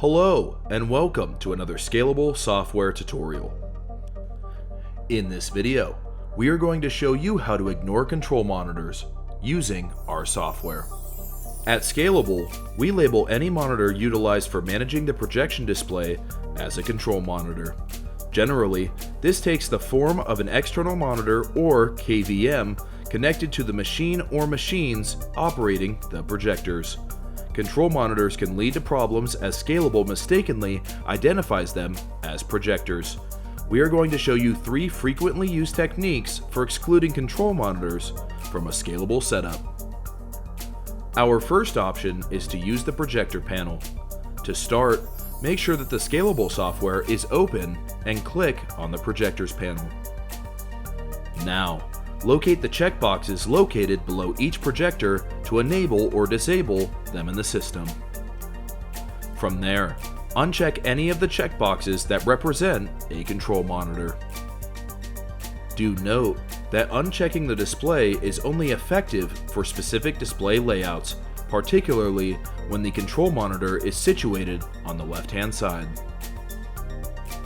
Hello and welcome to another Scalable software tutorial. In this video, we are going to show you how to ignore control monitors using our software. At Scalable, we label any monitor utilized for managing the projection display as a control monitor. Generally, this takes the form of an external monitor or KVM connected to the machine or machines operating the projectors. Control monitors can lead to problems as Scalable mistakenly identifies them as projectors. We are going to show you 3 frequently used techniques for excluding control monitors from a Scalable setup. Our first option is to use the projector panel. To start, make sure that the Scalable software is open and click on the projectors panel. Now, locate the checkboxes located below each projector to enable or disable them in the system. From there, uncheck any of the checkboxes that represent a control monitor. Do note that unchecking the display is only effective for specific display layouts, particularly when the control monitor is situated on the left-hand side.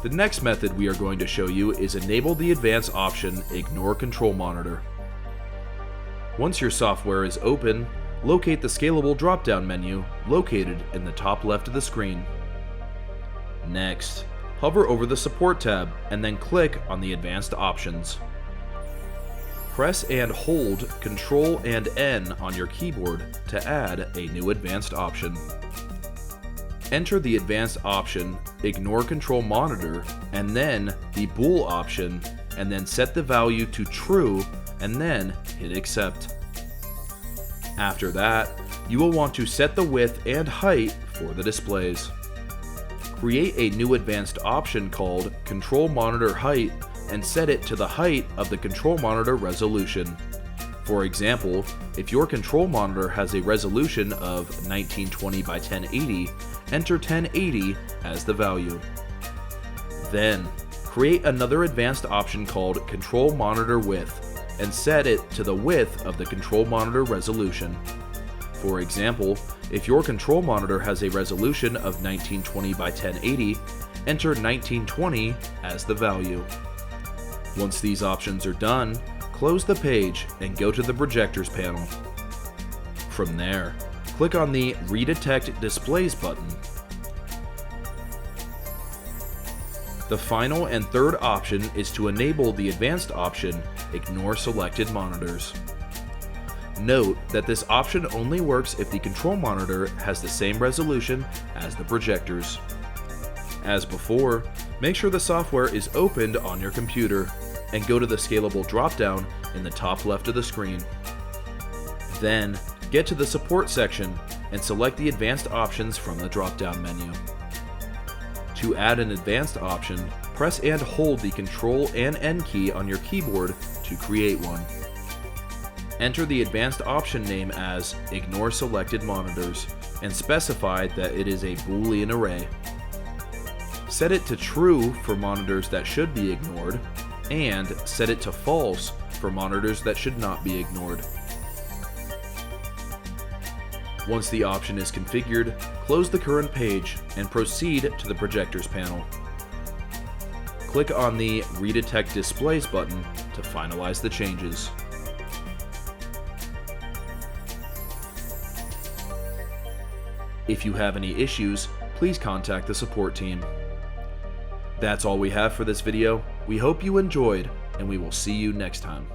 The next method we are going to show you is enable the advanced option Ignore Control Monitor. Once your software is open, locate the Scalable drop-down menu located in the top left of the screen. Next, hover over the Support tab and then click on the Advanced Options. Press and hold Ctrl and N on your keyboard to add a new advanced option. Enter the advanced option, Ignore Control Monitor, and then the Bool option, and then set the value to True, and then hit Accept. After that, you will want to set the width and height for the displays. Create a new advanced option called Control Monitor Height and set it to the height of the control monitor resolution. For example, if your control monitor has a resolution of 1920 by 1080, enter 1080 as the value. Then, create another advanced option called Control Monitor Width and set it to the width of the control monitor resolution. For example, if your control monitor has a resolution of 1920 by 1080, enter 1920 as the value. Once these options are done, close the page and go to the projectors panel. From there, click on the Redetect Displays button. The final and third option is to enable the advanced option, Ignore Selected Monitors. Note that this option only works if the control monitor has the same resolution as the projectors. As before, make sure the software is opened on your computer and go to the Scalable drop-down in the top left of the screen. Then, get to the Support section and select the advanced options from the drop-down menu. To add an advanced option, press and hold the Ctrl and N key on your keyboard to create one. Enter the advanced option name as Ignore Selected Monitors and specify that it is a Boolean array. Set it to True for monitors that should be ignored, and set it to False for monitors that should not be ignored. Once the option is configured, close the current page and proceed to the projectors panel. Click on the Redetect Displays button to finalize the changes. If you have any issues, please contact the support team. That's all we have for this video. We hope you enjoyed, and we will see you next time.